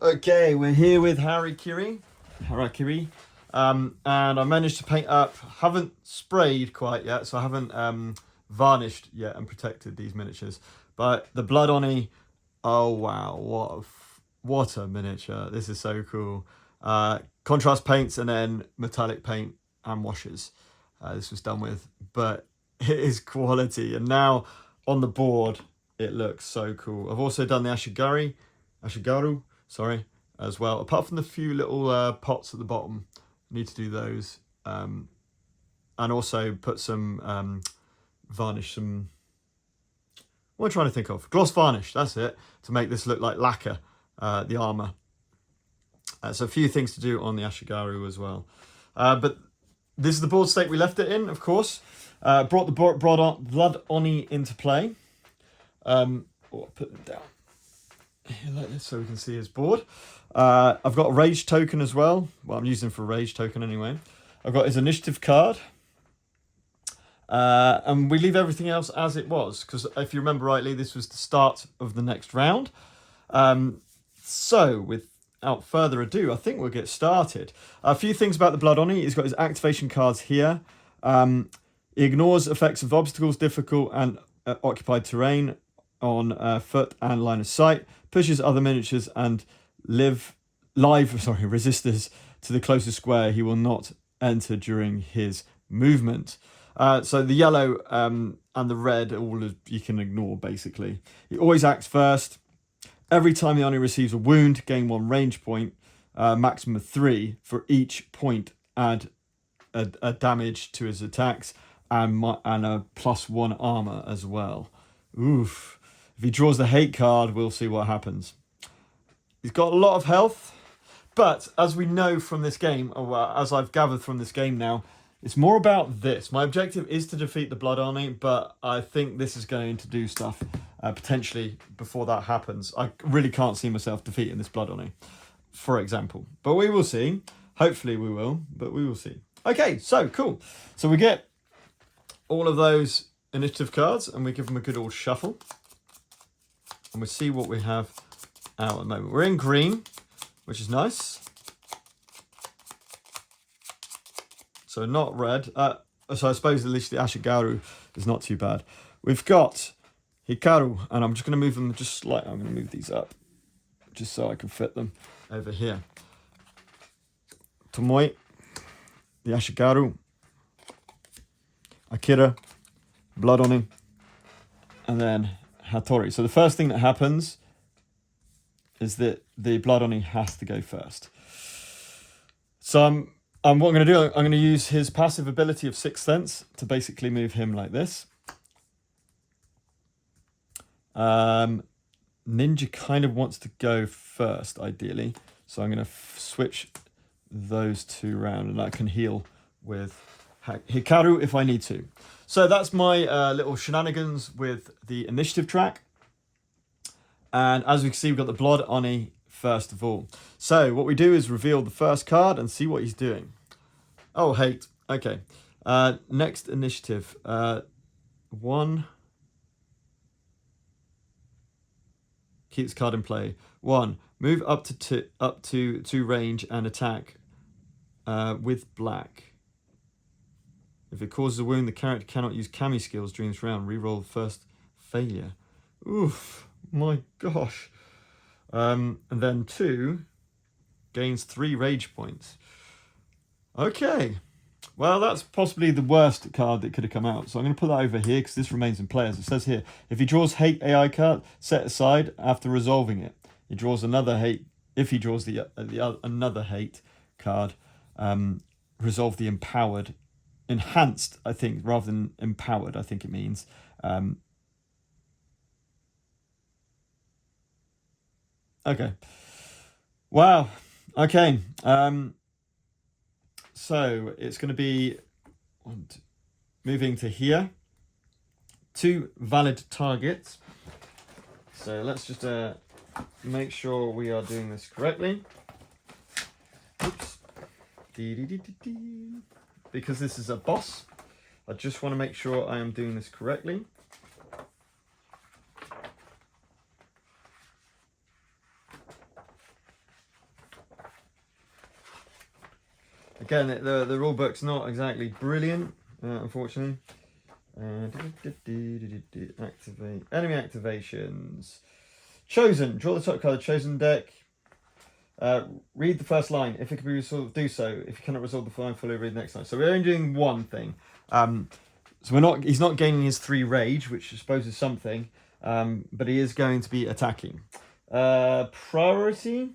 Okay, we're here with Harakiri, and I managed to paint up. Haven't sprayed quite yet, so I haven't varnished yet and protected these miniatures. But the Blood Oni, oh wow, what a miniature! This is so cool. Contrast paints and then metallic paint and washes. This was done with, but it is quality. And now on the board, it looks so cool. I've also done the Ashigaru, sorry, as well. Apart from the few little pots at the bottom, need to do those. And also put some varnish, what am I trying to think of? Gloss varnish, that's it, to make this look like lacquer, the armour. So a few things to do on the Ashigaru as well. But this is the board state we left it in, of course. Brought the Blood Oni into play. I'll put them down here like this so we can see his board. I've got a rage token as well. Well, I'm using for a rage token anyway. I've got his initiative card. And we leave everything else as it was, because if you remember rightly, this was the start of the next round. So without further ado, I think we'll get started. A few things about the Blood Oni. He's got his activation cards here. He ignores effects of obstacles, difficult and occupied terrain on foot and line of sight. Pushes other miniatures and live resistors to the closest square he will not enter during his movement. So the yellow and the red, you can ignore basically. He always acts first. Every time the Oni receives a wound, gain 1 range point, maximum of 3. For each point, add a damage to his attacks and a +1 armor as well. Oof. If he draws the hate card, we'll see what happens. He's got a lot of health, but as we know from this game, or as I've gathered from this game now, it's more about this. My objective is to defeat the Blood Oni, but I think this is going to do stuff potentially before that happens. I really can't see myself defeating this Blood Oni, for example. But we will see. Hopefully we will, but we will see. Okay, so cool. So we get all of those initiative cards and we give them a good old shuffle. And we see what we have out at the moment. We're in green, which is nice. So not red. So I suppose at least the Ashigaru is not too bad. We've got Hikaru, and I'm just going to move them just slightly. I'm going to move these up just so I can fit them over here. Tomoe, the Ashigaru, Akira, Blood Oni, and then Hattori. So the first thing that happens is that the Blood Oni has to go first. So what I'm going to do, I'm going to use his passive ability of Sixth Sense to basically move him like this. Ninja kind of wants to go first, ideally. So I'm going to switch those two around, and I can heal with Hikaru if I need to. So that's my little shenanigans with the initiative track. And as we can see, we've got the Blood Oni first of all. So what we do is reveal the first card and see what he's doing. Oh, hate. Okay. Next initiative. 1. Keeps card in play. 1. Move up to 2 range and attack with black. If it causes a wound, the character cannot use Kami skills during this round. Reroll the first failure. Oof, my gosh. And then 2 gains 3 rage points. Okay. Well, that's possibly the worst card that could have come out. So I'm going to put that over here because this remains in play. As it says here, if he draws hate AI card, set aside after resolving it. He draws another hate. If he draws another hate card, resolve the empowered. Enhanced, I think, rather than empowered, I think it means. Okay. Wow. Okay. So it's going to be moving to here. 2 valid targets. So let's just make sure we are doing this correctly. Oops. Because this is a boss, I just want to make sure I am doing this correctly. again, the rule book's not exactly brilliant, unfortunately. Activate enemy activations. Chosen. Draw the top card of chosen deck. Read the first line. If it can be resolved, do so. If you cannot resolve the line, fully read the next line. So we're only doing one thing. So we're not. He's not gaining his 3 rage, which I suppose is something. But he is going to be attacking. Priority.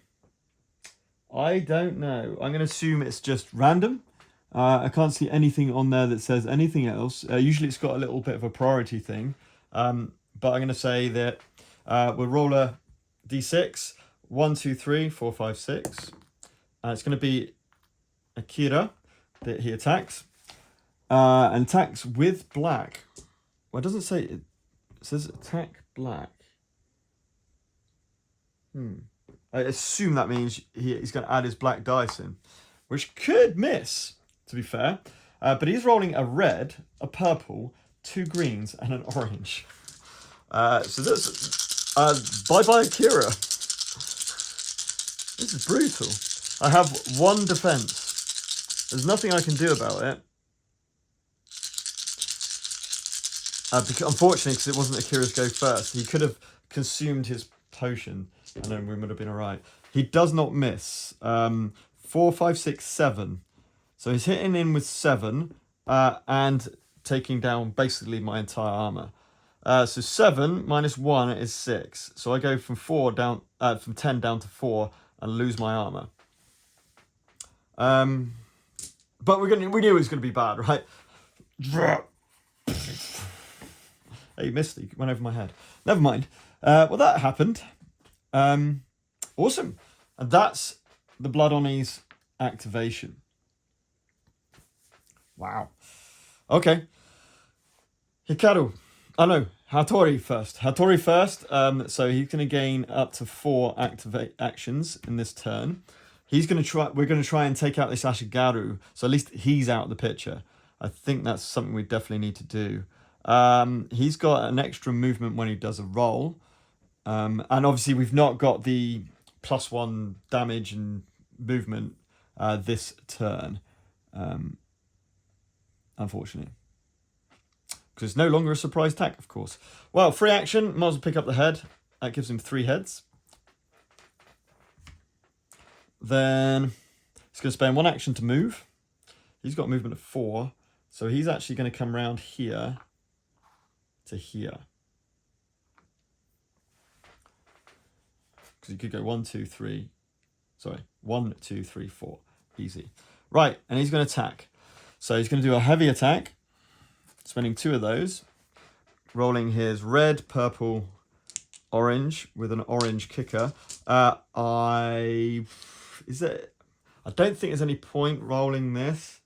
I don't know. I'm going to assume it's just random. I can't see anything on there that says anything else. Usually it's got a little bit of a priority thing. But I'm going to say that we'll roll a d6. 1, 2, 3, 4, 5, 6. It's going to be Akira that he attacks. And attacks with black. Well, it doesn't say... It says attack black. I assume that means he's going to add his black dice in. Which could miss, to be fair. But he's rolling a red, a purple, 2 greens, and an orange. So that's... bye-bye, Akira. This is brutal. I have 1 defense. There's nothing I can do about it. Unfortunately, because it wasn't Akira's go first. He could have consumed his potion, and then we would have been alright. He does not miss. 4, 5, 6, 7. So he's hitting in with 7, and taking down basically my entire armor. So 7 minus 1 is 6. So I go from 4 down, from 10 down to 4, and lose my armor. But we knew it was going to be bad, right? Hey, missed. He went over my head. Never mind. Well, that happened. Awesome. And that's the Blood Oni's activation. Wow. Okay. Hikaru. Oh no, Hattori first. Hattori first. So he's going to gain up to 4 activate actions in this turn. He's going to try. We're going to try and take out this Ashigaru. So at least he's out of the picture. I think that's something we definitely need to do. He's got an extra movement when he does a roll. And obviously we've not got the +1 damage and movement this turn. Unfortunately. Because it's no longer a surprise attack, of course. Well, free action, might as well pick up the head. That gives him 3 heads. Then he's going to spend 1 action to move. He's got movement of 4. So he's actually going to come around here to here. Because he could go 1, 2, 3. Sorry, 1, 2, 3, 4. Easy. Right, and he's going to attack. So he's going to do a heavy attack. Spending 2 of those, rolling his red, purple, orange with an orange kicker. I don't think there's any point rolling this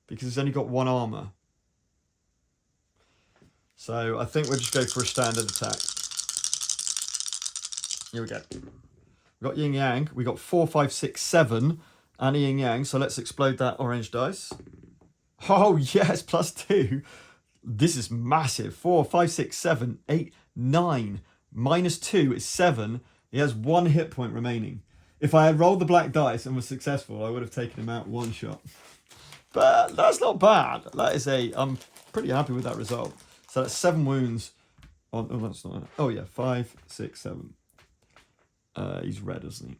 because it's only got 1 armor. So I think we'll just go for a standard attack. Here we go. We've got yin yang. We got 4, 5, 6, 7 and yin yang. So let's explode that orange dice. Oh yes, +2. This is massive. 4, 5, 6, 7, 8, 9. -2 is 7. He has 1 hit point remaining. If I had rolled the black dice and was successful, I would have taken him out 1 shot. But that's not bad. That is I'm pretty happy with that result. So that's 7 wounds. Oh, that's not. Oh yeah, 5, 6, 7. He's red, isn't he?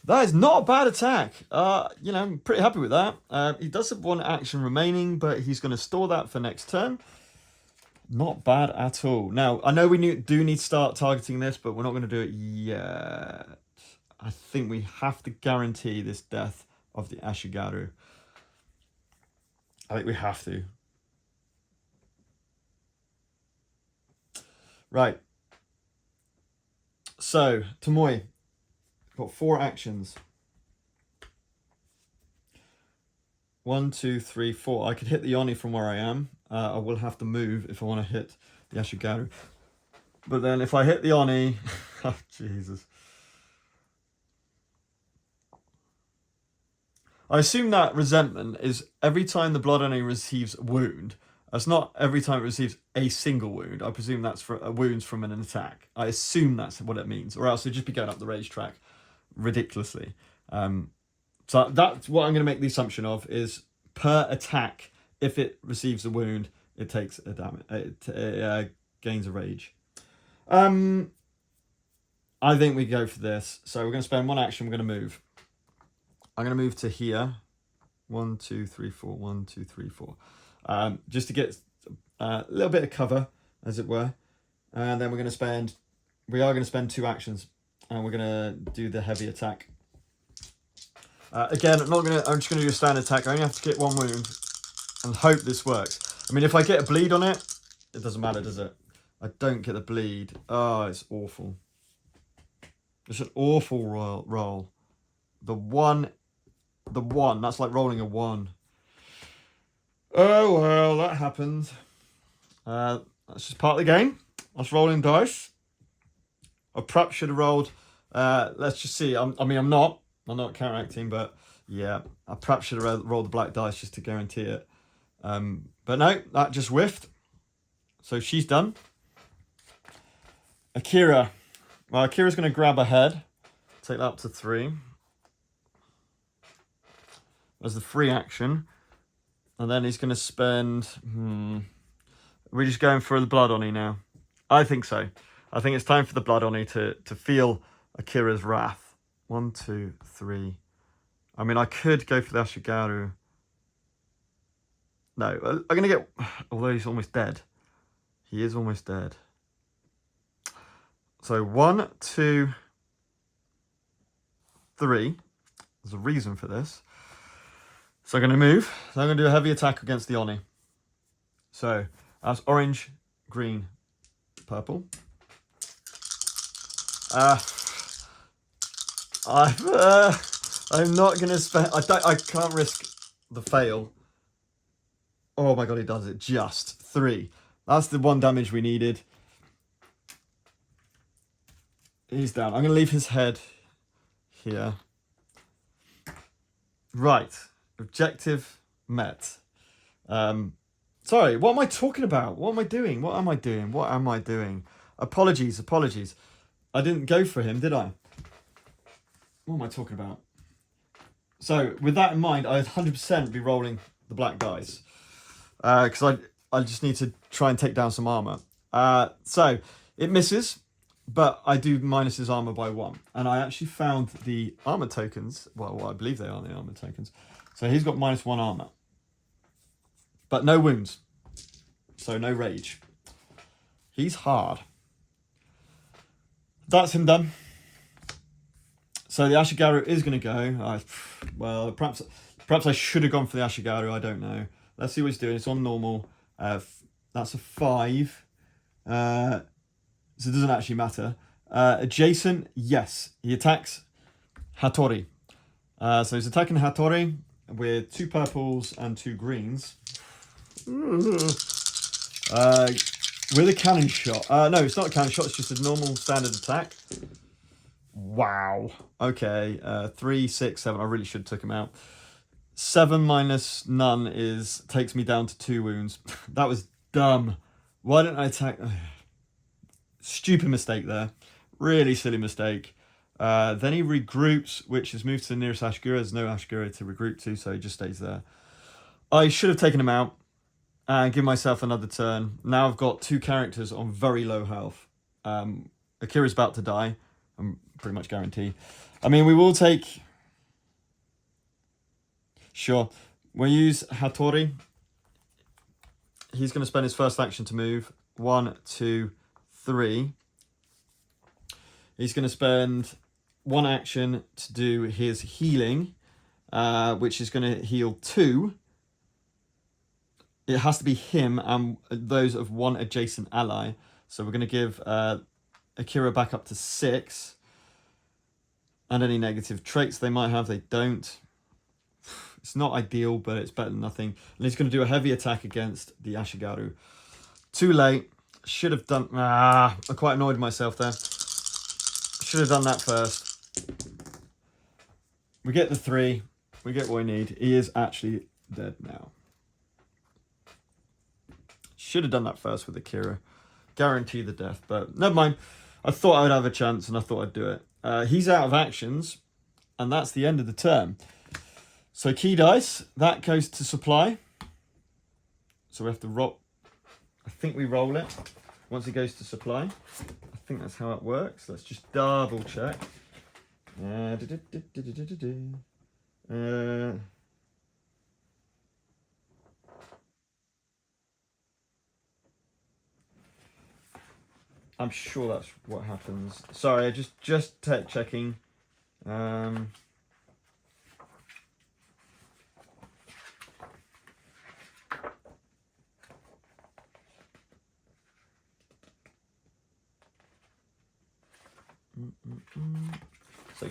That is not a bad attack. I'm pretty happy with that. He does have 1 action remaining, but he's going to store that for next turn. Not bad at all. Now, I know we do need to start targeting this, but we're not going to do it yet. I think we have to guarantee this death of the Ashigaru. I think we have to. Right. So, Tomoe. Got 4 actions. 1, 2, 3, 4. I could hit the Oni from where I am. I will have to move if I want to hit the Ashigaru. But then if I hit the Oni... oh, Jesus. I assume that resentment is every time the Blood Oni receives a wound, That's not every time it receives a single wound. I presume that's for wounds from an attack. I assume that's what it means, or else it'd just be going up the rage track ridiculously. So that's what I'm going to make the assumption of, is per attack, if it receives a wound, it takes a damage. It gains a rage. I think we go for this. So we're going to spend one action. We're going to move. I'm going to move to here. 1, 2, 3, 4. 1, 2, 3, 4. Just to get a little bit of cover, as it were. And then we are going to spend 2 actions, and we're going to do the heavy attack. Again, I'm just going to do a standard attack. I only have to get 1 wound and hope this works. I mean, if I get a bleed on it, it doesn't matter, does it? I don't get the bleed. Oh, it's awful. It's an awful roll. The one, that's like rolling a 1. Oh, well, that happened. That's just part of the game. That's rolling dice. I perhaps should have rolled. Let's just see. I'm not counteracting, but yeah, I perhaps should have rolled the black dice just to guarantee it. But no, that just whiffed. So she's done. Akira. Well, Akira's going to grab her head. Take that up to 3. As the free action. And then he's going to spend... We're just going for the Blood Oni now. I think so. I think it's time for the Blood Oni to feel Akira's wrath. 1, 2, 3. I mean, I could go for the Ashigaru. No, I'm going to get... Although he's almost dead. He is almost dead. So 1, 2, 3. There's a reason for this. So I'm going to move. So I'm going to do a heavy attack against the Oni. So that's orange, green, purple. I'm not going to spend... I can't risk the fail. Oh my god, he does it. Just 3. That's the 1 damage we needed. He's down. I'm going to leave his head here. Right. Objective met. Sorry, what am I talking about? What am I doing? Apologies. I didn't go for him, did I? What am I talking about? So, with that in mind, I'd 100% be rolling the black dice. Because I just need to try and take down some armor. So, it misses, but I do minus his armor by 1. And I actually found the armor tokens. Well, I believe they are the armor tokens. So he's got minus 1 armor. But no wounds. So no rage. He's hard. That's him done. So the Ashigaru is going to go. Well, perhaps I should have gone for the Ashigaru. I don't know. Let's see what he's doing. It's on normal. That's a 5. So it doesn't actually matter. Adjacent, yes. He attacks Hattori. So he's attacking Hattori with 2 purples and 2 greens. With a cannon shot. No, it's not a cannon shot. It's just a normal standard attack. Wow. Okay. 3, 6, 7. I really should have took him out. 7 minus none takes me down to 2 wounds. That was dumb. Why didn't I attack? Stupid mistake there. Really silly mistake. Then he regroups, which is moved to the nearest Ashigaru. There's no Ashigaru to regroup to, so he just stays there. I should have taken him out and give myself another turn. Now I've got 2 characters on very low health. Akira's about to die. I'm pretty much guaranteed. I mean, we will take... Sure. We'll use Hattori. He's going to spend his first action to move. 1, 2, 3. He's going to spend 1 action to do his healing, which is going to heal 2. It has to be him and those of 1 adjacent ally. So we're going to give Akira back up to 6. And any negative traits they might have, they don't. It's not ideal, but it's better than nothing. And he's going to do a heavy attack against the Ashigaru. Too late. Should have done... I'm quite annoyed with myself there. Should have done that first. We get the 3. We get what we need. He is actually dead now. Should have done that first with Akira. Guarantee the death, but never mind. I thought I'd have a chance, and I thought I'd do it. He's out of actions, and that's the end of the turn. So key dice, that goes to supply. So we have to roll. I think we roll it once it goes to supply. I think that's how it works. Let's just double check. I'm sure that's what happens. Sorry, just checking. So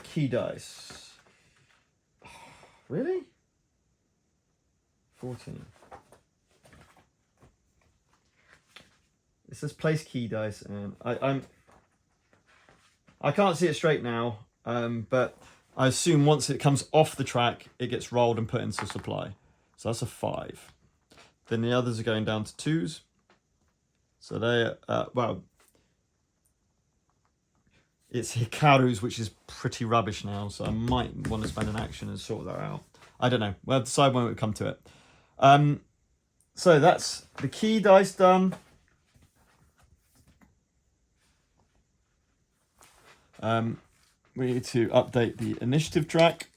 key dice. Really? 14. It says place key dice, and I can't see it straight now, but I assume once it comes off the track, it gets rolled and put into supply. So that's a 5. Then the others are going down to 2s. So they, well, it's Hikaru's, which is pretty rubbish now, so I might want to spend an action and sort that out. I don't know. We'll decide when we come to it. So that's the key dice done. We need to update the initiative track.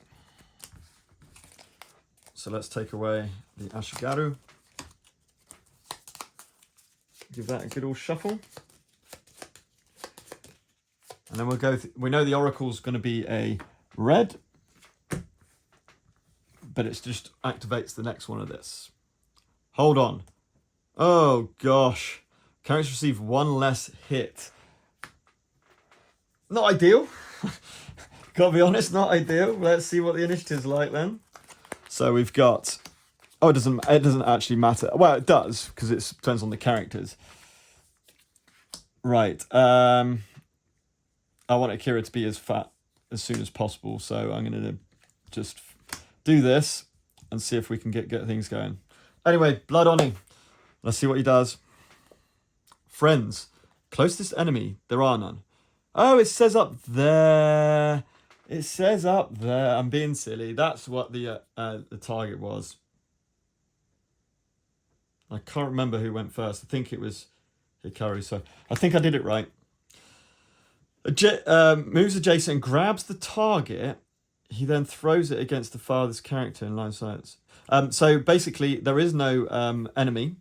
So let's take away the Ashigaru. Give that a good old shuffle. And then we'll go, we know the Oracle's going to be a red, but it just activates the next one of this. Hold on. Oh gosh. Characters receive 1 less hit. Not ideal. Gotta be honest, not ideal. Let's see what the initiative's like then. So we've got, oh, it doesn't actually matter. Well, it does, because it depends on the characters. Right. I want Akira to be as fat as soon as possible, so I'm going to just do this and see if we can get things going. Anyway, Blood Oni. Let's see what he does. Friends. Closest enemy. There are none. Oh, it says up there. It says up there. I'm being silly. That's what the target was. I can't remember who went first. I think it was Hikaru, so I think I did it right. Moves adjacent and grabs the target. He then throws it against the farthest character in line of sight. So basically, there is no enemy.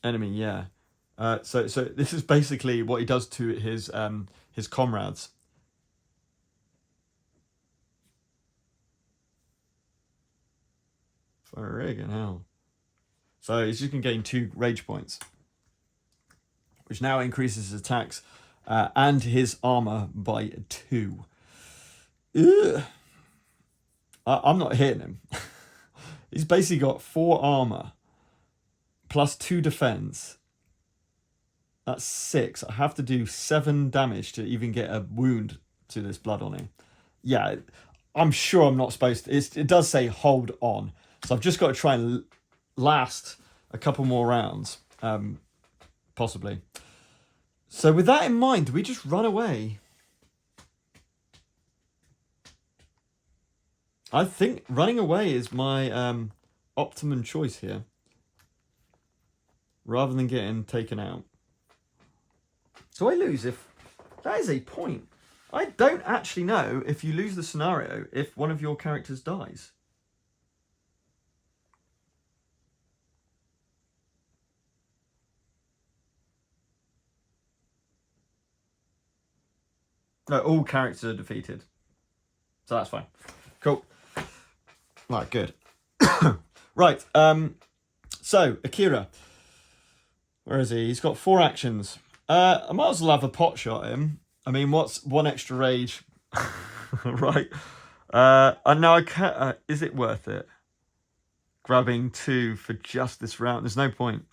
Enemy, yeah. So this is basically what he does to his comrades. Friggin' hell. So he's just going to gain 2 rage points, which now increases his attacks and his armor by 2. Ugh. I'm not hitting him. He's basically got 4 armor plus 2 defense. That's 6. I have to do 7 damage to even get a wound to this Blood Oni. Yeah, I'm sure I'm not supposed to. It does say hold on. So I've just got to try and last a couple more rounds, possibly. So with that in mind, do we just run away? I think running away is my optimum choice here, rather than getting taken out. So I lose if... That is a point. I don't actually know if you lose the scenario if one of your characters dies. No, all characters are defeated. So that's fine. Cool. Right, good. Right, so, Akira. Where is he? He's got 4 actions. I might as well have a pot shot at him. I mean, what's 1 extra rage? Right. And now I can't... is it worth it? Grabbing 2 for just this round. There's no point.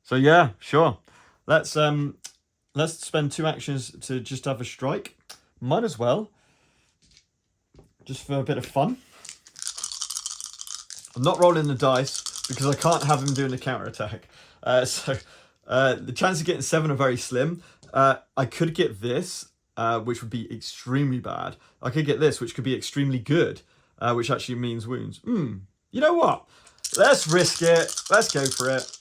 So, yeah, sure. Let's spend 2 actions to just have a strike. Might as well. just for a bit of fun. I'm not rolling the dice because I can't have him doing a counter attack. So the chances of getting 7 are very slim. I could get this, which would be extremely bad. I could get this, which could be extremely good, which actually means wounds. You know what? Let's risk it. Let's go for it.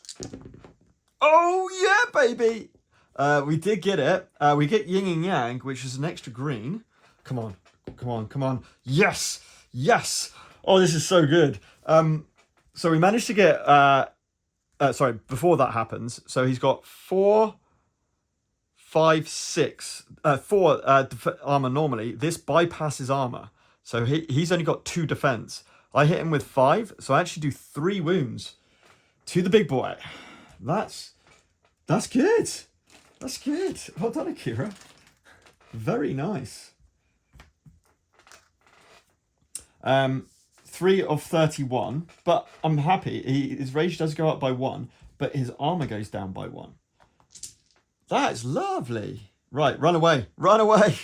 Oh, yeah, baby. We did get it. We get yin and yang, which is an extra green. Come on. Come on. Come on. Yes. Yes. Oh, this is so good. So we managed to get... sorry, before that happens. So he's got 4, 5, 6... 4 armor normally. This bypasses armor. So he's only got 2 defense. I hit him with 5. So I actually do 3 wounds to the big boy. That's good. That's good. Well done, Akira. Very nice. 3 of 31, but I'm happy. His rage does go up by 1, but his armor goes down by 1. That's lovely. Right, run away. Run away.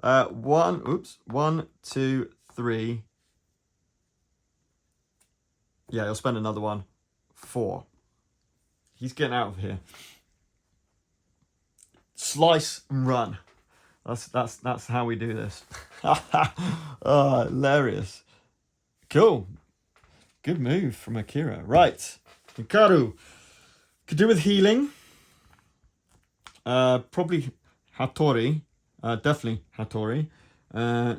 1, 2, 3. Yeah, he'll spend another one. 4. He's getting out of here. Slice and run. That's how we do this. Oh, hilarious. Cool. Good move from Akira. Right. Hikaru. Could do with healing. Probably Hattori. Definitely Hattori.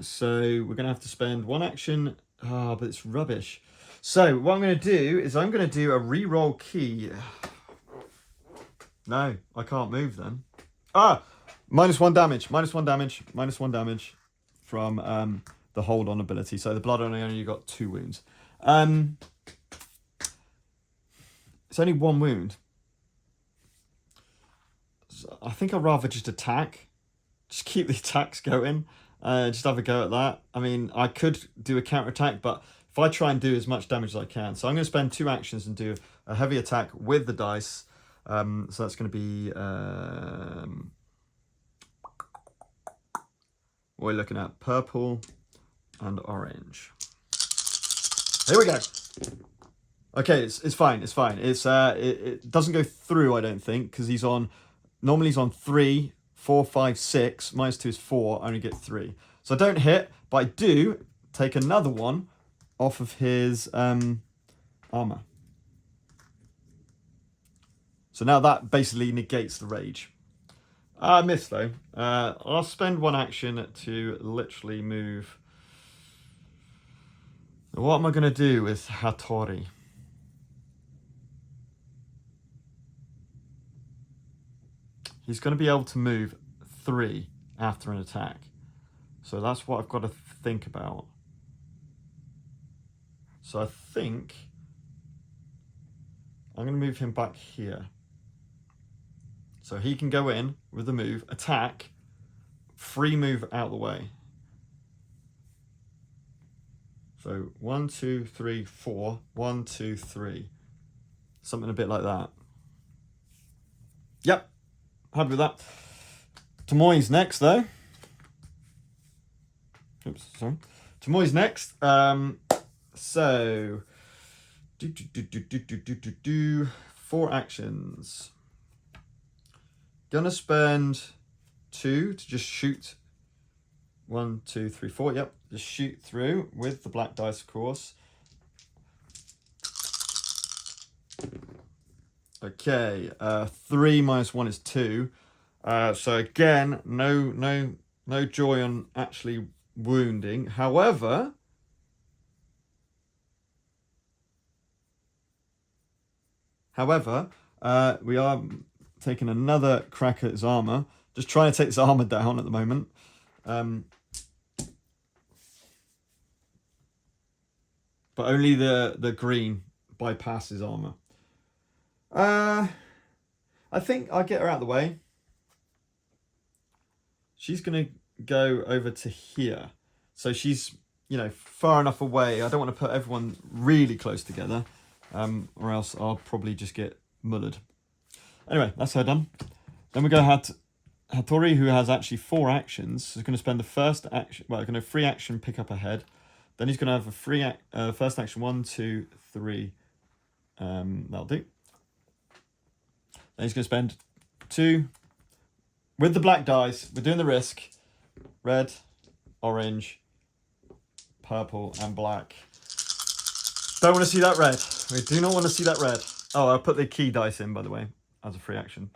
So we're going to have to spend 1 action. Ah, but it's rubbish. So what I'm going to do is I'm going to do a reroll key. No, I can't move then. -1 damage. -1 damage. -1 damage from the hold on ability. So the blood only got 2 wounds. It's only 1 wound. So I think I'd rather just attack. Just keep the attacks going. Just have a go at that. I mean, I could do a counter attack, but if I try and do as much damage as I can. So I'm going to spend 2 actions and do a heavy attack with the dice. So that's going to be... what are we looking at? Purple and orange. Here we go. Okay, it's fine. It's fine. It doesn't go through, I don't think, because he's on... Normally he's on 3, 4, 5, 6. -2 is 4. I only get 3. So I don't hit, but I do take another one off of his armor. So now that basically negates the rage. I missed though. I'll spend 1 action to literally move. What am I going to do with Hattori? He's going to be able to move 3 after an attack. So that's what I've got to think about. So I think I'm going to move him back here. So he can go in with the move, attack, free move out the way. So 1, 2, 3, 4. 1, 2, 3. Something a bit like that. Yep. Happy with that. Tomoe's next though. Oops, sorry. Tomoe's next. So 4 actions. Gonna spend 2 to just shoot. 1, 2, 3, 4. Yep, just shoot through with the black dice, of course. Okay, 3 minus 1 is 2. So again, no joy on actually wounding. However, we are taking another crack at his armor. Just trying to take his armor down at the moment. But only the green bypasses armor. I think I'll get her out of the way. She's going to go over to here. So she's, far enough away. I don't want to put everyone really close together. Or else I'll probably just get mullered. Anyway, that's her done. Then we go Hattori, who has actually 4 actions. So he's going to spend the first action, going to free action, pick up a head. Then he's going to have a free first action. 1, 2, 3. That'll do. Then he's going to spend 2 with the black dice. We're doing the risk. Red, orange, purple, and black. Don't want to see that red. We do not want to see that red. Oh, I'll put the key dice in, by the way, as a free action.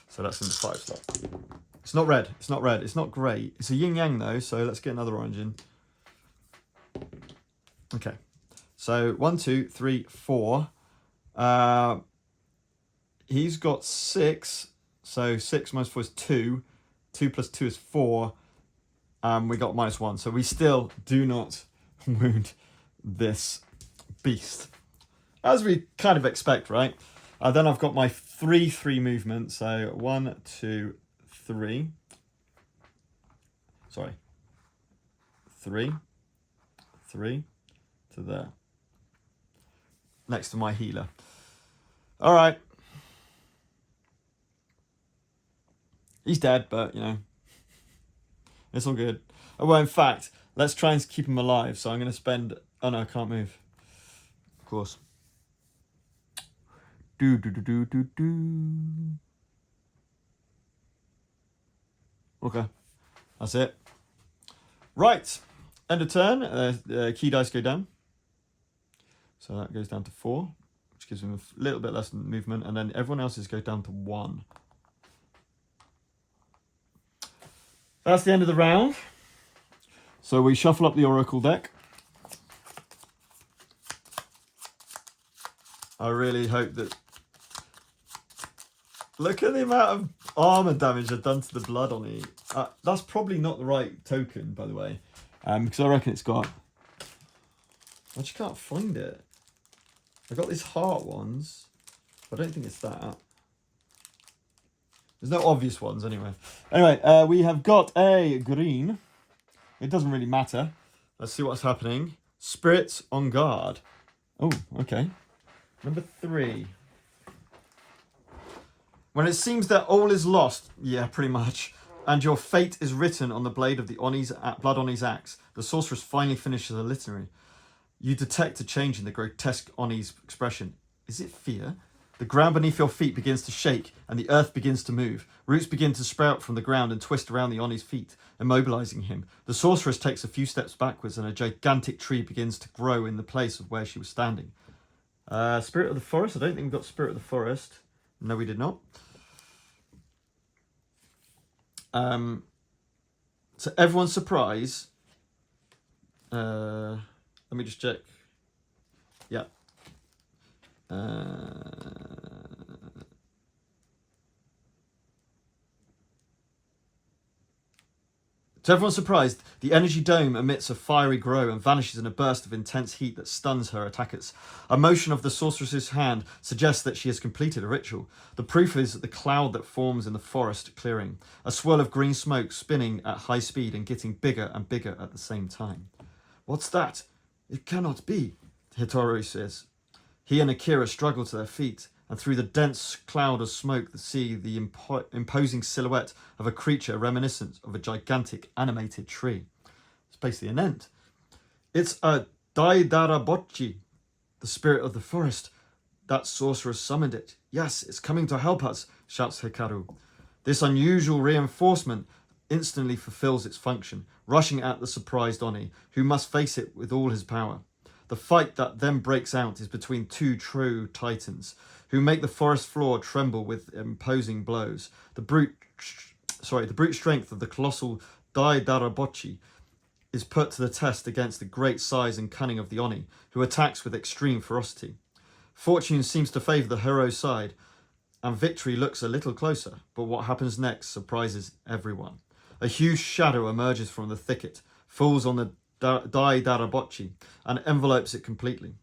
So that's in the 5 slot. It's not red. It's not red. It's not great. It's a yin-yang, though, so let's get another orange in. Okay. So 1, 2, 3, 4. He's got 6. So 6 minus 4 is 2. 2 plus 2 is 4. We got -1. So we still do not wound this beast. As we kind of expect, right? Then I've got my 3/3 movement. So 1, 2, 3. Sorry. 3. 3 to there. Next to my healer. All right. He's dead, but, you know, it's all good. Oh, well, in fact, let's try and keep him alive. So I'm going to spend... Oh, no, I can't move. Of course. Do. Okay. That's it. Right. End of turn. Key dice go down. So that goes down to 4, which gives him a little bit less movement. And then everyone else's go down to 1. That's the end of the round. So we shuffle up the Oracle deck. I really hope that... Look at the amount of armor damage I've done to the blood on it. That's probably not the right token, by the way. Because I reckon it's got... I just can't find it. I got these heart ones. I don't think it's that. There's no obvious ones, anyway. Anyway, we have got a green. It doesn't really matter. Let's see what's happening. Spirits on guard. Oh, okay. Number 3. When it seems that all is lost, yeah, pretty much, and your fate is written on the blade of the Blood Oni's axe, the sorceress finally finishes her litany. You detect a change in the grotesque Oni's expression. Is it fear? The ground beneath your feet begins to shake, and the earth begins to move. Roots begin to sprout from the ground and twist around the Oni's feet, immobilizing him. The sorceress takes a few steps backwards, and a gigantic tree begins to grow in the place of where she was standing. Spirit of the Forest. I don't think we've got Spirit of the Forest. No, we did not. So everyone's surprise. Let me just check. Yeah. To everyone's surprise, the energy dome emits a fiery glow and vanishes in a burst of intense heat that stuns her attackers. A motion of the sorceress's hand suggests that she has completed a ritual. The proof is the cloud that forms in the forest clearing, a swirl of green smoke spinning at high speed and getting bigger and bigger at the same time. What's that? It cannot be, Hitoru says. He and Akira struggle to their feet, and through the dense cloud of smoke see the imposing silhouette of a creature reminiscent of a gigantic animated tree. It's basically an ent. It's a Daidarabochi, the spirit of the forest. That sorceress summoned it. Yes, it's coming to help us, shouts Hikaru. This unusual reinforcement instantly fulfills its function, rushing at the surprised Oni, who must face it with all his power. The fight that then breaks out is between two true titans, who make the forest floor tremble with imposing blows. The brute strength of the colossal Daidarabochi is put to the test against the great size and cunning of the Oni, who attacks with extreme ferocity. Fortune seems to favour the hero's side, and victory looks a little closer, but what happens next surprises everyone. A huge shadow emerges from the thicket, falls on the Daidarabochi, and envelopes it completely.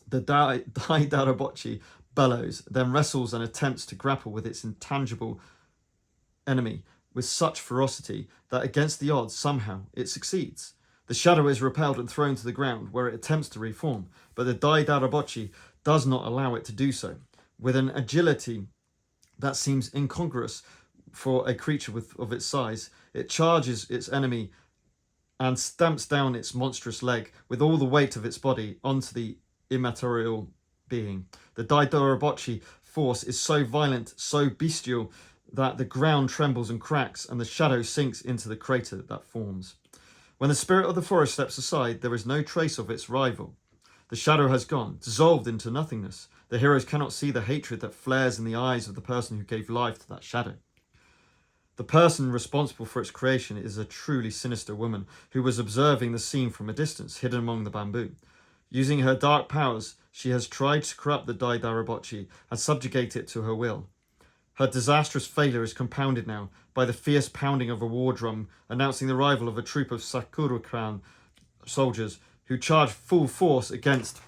The Daidarabochi bellows, then wrestles and attempts to grapple with its intangible enemy with such ferocity that against the odds, somehow, it succeeds. The shadow is repelled and thrown to the ground, where it attempts to reform, but the Daidarabochi does not allow it to do so. With an agility that seems incongruous for a creature of its size, it charges its enemy and stamps down its monstrous leg with all the weight of its body onto the immaterial being. The Daidorobotchi force is so violent, so bestial, that the ground trembles and cracks, and the shadow sinks into the crater that forms. When the spirit of the forest steps aside, there is no trace of its rival. The shadow has gone, dissolved into nothingness. The heroes cannot see the hatred that flares in the eyes of the person who gave life to that shadow. The person responsible for its creation is a truly sinister woman who was observing the scene from a distance, hidden among the bamboo. Using her dark powers, she has tried to corrupt the Daidarabochi and subjugate it to her will. Her disastrous failure is compounded now by the fierce pounding of a war drum announcing the arrival of a troop of Sakura clan soldiers who charge full force against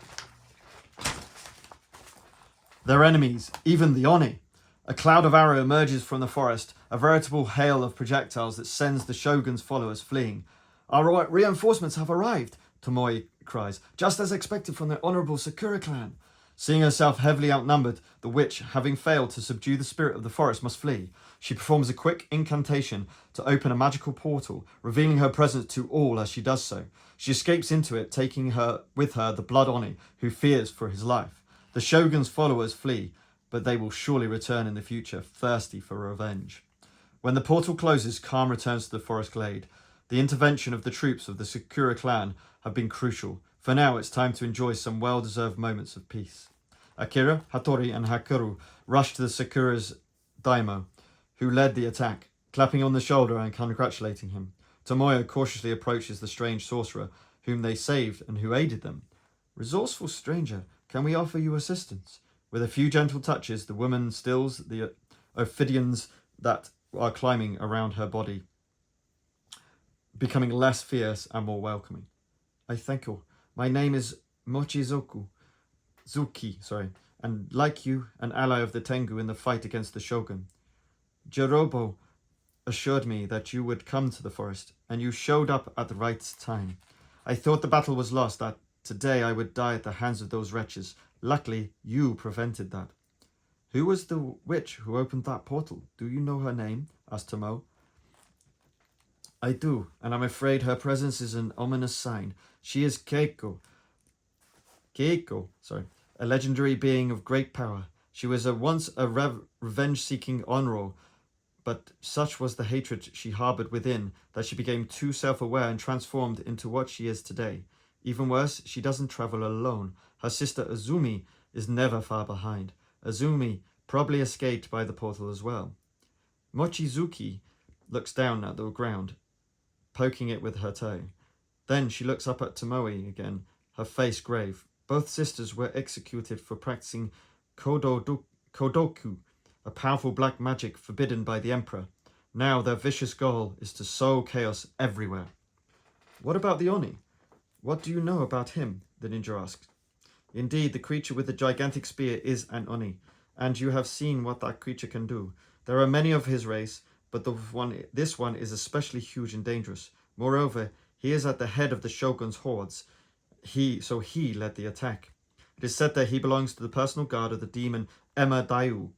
their enemies, even the Oni. A cloud of arrow emerges from the forest, a veritable hail of projectiles that sends the shogun's followers fleeing. Our reinforcements have arrived, Tomoe cries, just as expected from the honourable Sakura clan. Seeing herself heavily outnumbered, the witch, having failed to subdue the spirit of the forest, must flee. She performs a quick incantation to open a magical portal, revealing her presence to all as she does so. She escapes into it, taking with her the Blood Oni, who fears for his life. The shogun's followers flee, but they will surely return in the future, thirsty for revenge. When the portal closes, calm returns to the forest glade. The intervention of the troops of the Sakura clan have been crucial. For now, it's time to enjoy some well-deserved moments of peace. Akira, Hattori, and Harakiri rush to the Sakura's daimyo, who led the attack, clapping on the shoulder and congratulating him. Tomoe cautiously approaches the strange sorcerer, whom they saved and who aided them. Resourceful stranger, can we offer you assistance? With a few gentle touches, the woman stills the ophidians that are climbing around her body, becoming less fierce and more welcoming. I thank you. My name is Mochizuki, and like you, an ally of the Tengu in the fight against the shogun. Jirobo assured me that you would come to the forest, and you showed up at the right time. I thought the battle was lost, that today I would die at the hands of those wretches. Luckily, you prevented that. Who was the witch who opened that portal? Do you know her name? Asked Tomoe. I do, and I'm afraid her presence is an ominous sign. She is Keiko, a legendary being of great power. She was once a revenge-seeking Onro, but such was the hatred she harbored within that she became too self-aware and transformed into what she is today. Even worse, she doesn't travel alone. Her sister Azumi is never far behind. Azumi probably escaped by the portal as well. Mochizuki looks down at the ground, poking it with her toe. Then she looks up at Tomoe again, her face grave. Both sisters were executed for practicing Kodoku, a powerful black magic forbidden by the emperor. Now their vicious goal is to sow chaos everywhere. What about the Oni? What do you know about him? The ninja asked. Indeed, the creature with the gigantic spear is an Oni, and you have seen what that creature can do. There are many of his race, but this one is especially huge and dangerous. Moreover, he is at the head of the shogun's hordes. He led the attack. It is said that he belongs to the personal guard of the demon Emma Daiu,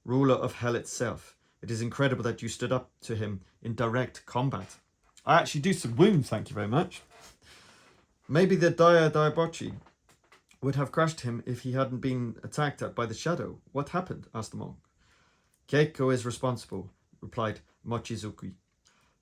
ruler of hell itself. It is incredible that you stood up to him in direct combat. I actually do some wounds, thank you very much. Maybe the Daidarabochi would have crushed him if he hadn't been attacked at by the shadow. What happened? Asked the monk. Keiko is responsible, replied Mochizuki.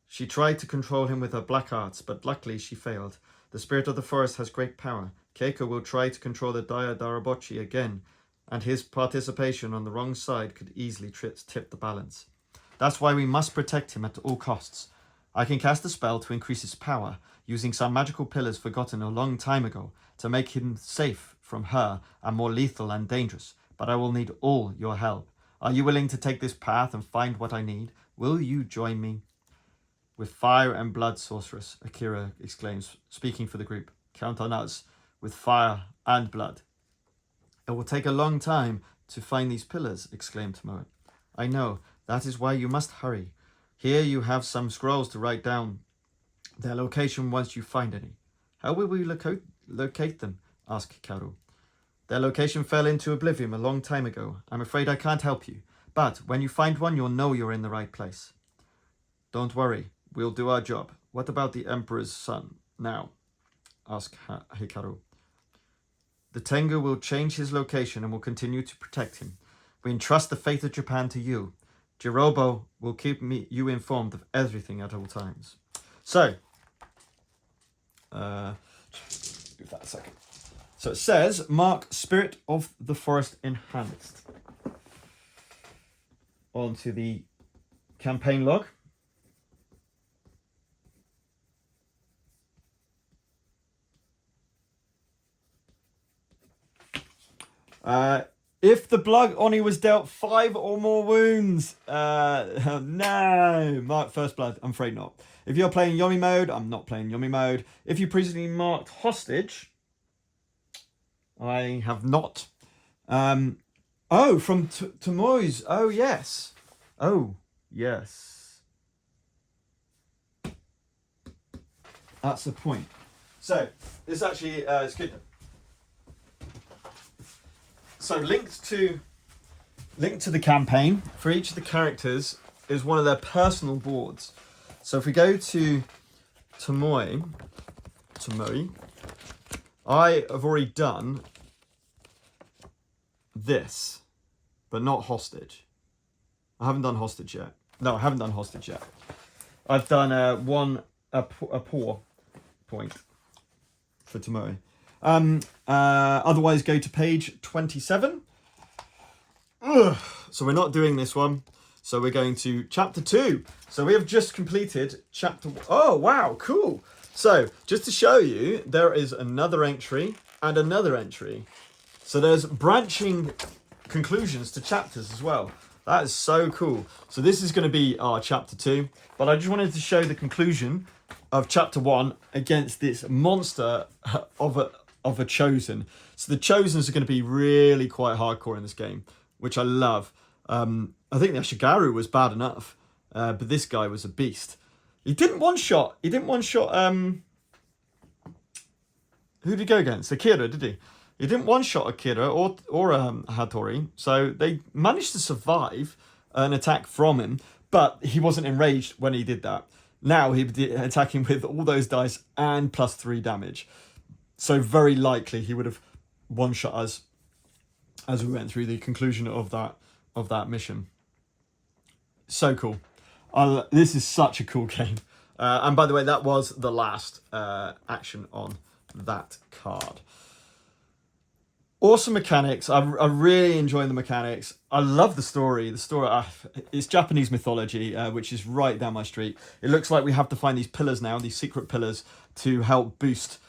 She tried to control him with her black arts, but luckily she failed. The spirit of the forest has great power. Keiko will try to control the Daidarabochi again, and his participation on the wrong side could easily tip the balance. That's why we must protect him at all costs. I can cast a spell to increase his power, using some magical pillars forgotten a long time ago, to make him safe from her and more lethal and dangerous, but I will need all your help. Are you willing to take this path and find what I need? Will you join me? With fire and blood, sorceress, Akira exclaims, speaking for the group. Count on us, with fire and blood. It will take a long time to find these pillars, exclaimed Tomoe. I know, that is why you must hurry. Here you have some scrolls to write down their location once you find any. How will we locate them? Asked Karu. Their location fell into oblivion a long time ago. I'm afraid I can't help you, but when you find one, you'll know you're in the right place. Don't worry, we'll do our job. What about the Emperor's son now? Asked Hikaru. The Tengu will change his location and will continue to protect him. We entrust the fate of Japan to you. Jirobo will keep you informed of everything at all times. So, give that a second. So it says, mark Spirit of the Forest enhanced. Onto the campaign log. If the Blood Oni was dealt 5 or more wounds, no, mark First Blood. I'm afraid not. If you're playing Yomi mode, I'm not playing Yomi mode. If you previously marked hostage, I have not. Oh, from Tomoe's. Oh, yes. Oh, yes. That's the point. So, this actually is good. So, linked to the campaign for each of the characters is one of their personal boards. So, if we go to Tomoe, I have already done this, but not hostage. I haven't done hostage yet. No, I haven't done hostage yet. I've done a poor point for Tomoe. Otherwise, go to page 27. Ugh. So we're not doing this one. So we're going to chapter 2. So we have just completed chapter. Oh wow, cool. So just to show you, there is another entry and another entry. So there's branching conclusions to chapters as well. That is so cool. So this is going to be our chapter 2, but I just wanted to show the conclusion of chapter 1 against this monster of a chosen. So the chosens are going to be really quite hardcore in this game, which I love. I think the Ashigaru was bad enough, but this guy was a beast. He didn't one shot. Who did he go against? Akira, did he? He didn't one-shot Akira or Hattori, so they managed to survive an attack from him, but he wasn't enraged when he did that. Now he'd be attacking with all those dice and +3 damage. So very likely he would have one-shot us as we went through the conclusion of that mission. So cool. This is such a cool game. And by the way, that was the last action on that card. Awesome mechanics. I'm really enjoying the mechanics. I love the story. The story, it's Japanese mythology, which is right down my street. It looks like we have to find these pillars now, these secret pillars, to help boost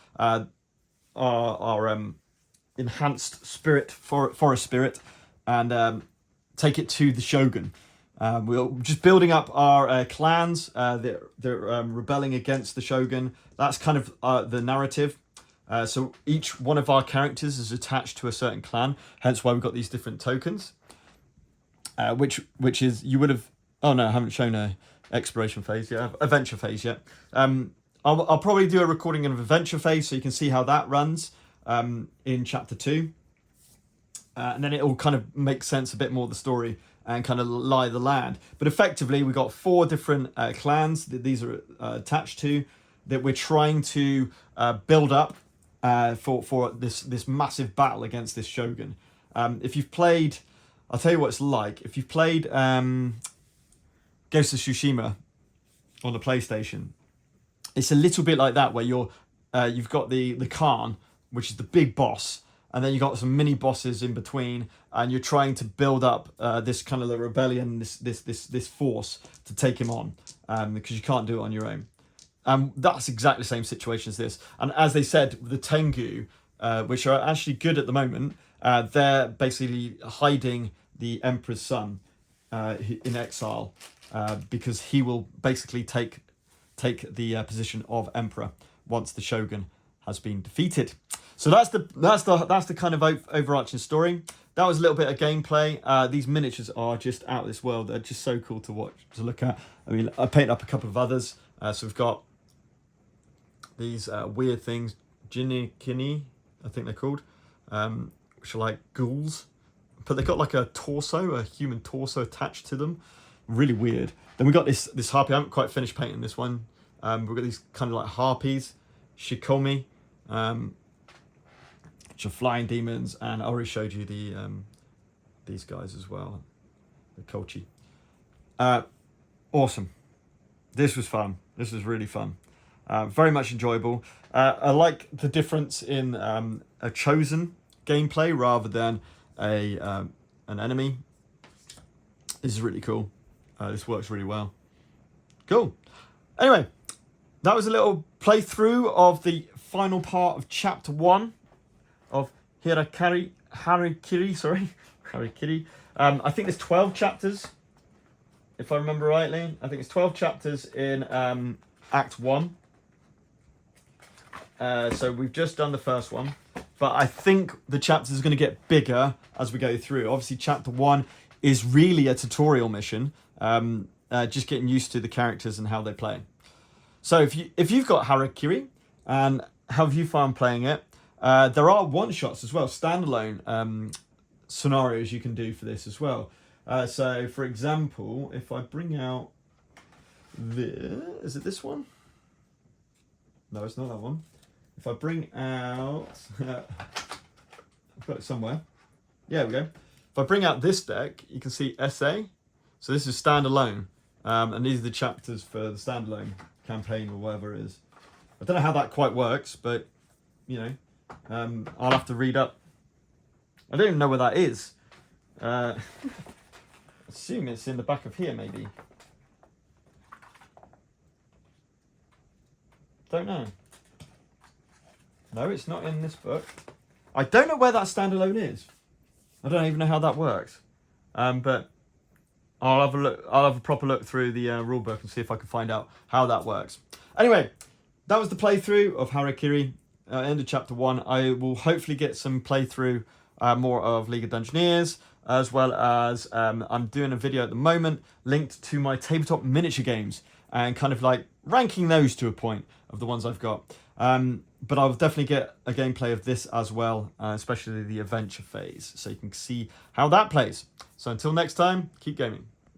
our enhanced spirit, forest spirit, and take it to the Shogun. We're just building up our clans. They're rebelling against the Shogun. That's kind of the narrative. So each one of our characters is attached to a certain clan, hence why we've got these different tokens. Which is, you would have... Oh no, I haven't shown a exploration phase yet, adventure phase yet. I'll probably do a recording of adventure phase so you can see how that runs in chapter 2. And then it will kind of make sense a bit more of the story and kind of lie the land. But effectively, we've got 4 different clans that these are attached to, that we're trying to build up for this massive battle against this Shogun. If you've played, I'll tell you what it's like. If you've played Ghost of Tsushima on the PlayStation, it's a little bit like that, where you've got the Khan, which is the big boss, and then you've got some mini bosses in between, and you're trying to build up this kind of the rebellion, this force to take him on, because you can't do it on your own. That's exactly the same situation as this. And as they said, the Tengu, which are actually good at the moment, they're basically hiding the Emperor's son in exile, because he will basically take the position of Emperor once the Shogun has been defeated. So that's the kind of overarching story. That was a little bit of gameplay. These miniatures are just out of this world. They're just so cool to watch, to look at. I mean, I painted up a couple of others. So we've got these weird things, Jinikini, I think they're called, which are like ghouls, but they've got like a human torso attached to them. Really weird. Then we got this harpy. I haven't quite finished painting this one. We've got these kind of like harpies, shikomi, which are flying demons, and I already showed you the these guys as well, the kochi. Awesome. This was fun. This was really fun. Very much enjoyable. I like the difference in a chosen gameplay rather than an enemy. This is really cool. This works really well. Cool. Anyway, that was a little playthrough of the final part of chapter 1 of Harakiri. Sorry, Harakiri. I think there's 12 chapters, if I remember rightly. I think it's 12 chapters in Act 1. So we've just done the first one, but I think the chapters are going to get bigger as we go through. Obviously, chapter 1 is really a tutorial mission, just getting used to the characters and how they play. So if you've got Harakiri and how have you found playing it, there are one-shots as well, standalone scenarios you can do for this as well. So for example, if I bring out is it this one? No, it's not that one. If I bring out, I've got it somewhere. Yeah, there we go. If I bring out this deck, you can see SA. So this is standalone, and these are the chapters for the standalone campaign or whatever it is. I don't know how that quite works, but you know, I'll have to read up. I don't even know where that is. I assume it's in the back of here, maybe. Don't know. No, it's not in this book. I don't know where that standalone is. I don't even know how that works. But I'll have a look. I'll have a proper look through the rule book and see if I can find out how that works. Anyway, that was the playthrough of Harakiri. End of chapter 1. I will hopefully get some playthrough more of League of Dungeoneers, as well as I'm doing a video at the moment linked to my tabletop miniature games and kind of like ranking those to a point of the ones I've got. But I'll definitely get a gameplay of this as well, especially the adventure phase, so you can see how that plays. So until next time, keep gaming.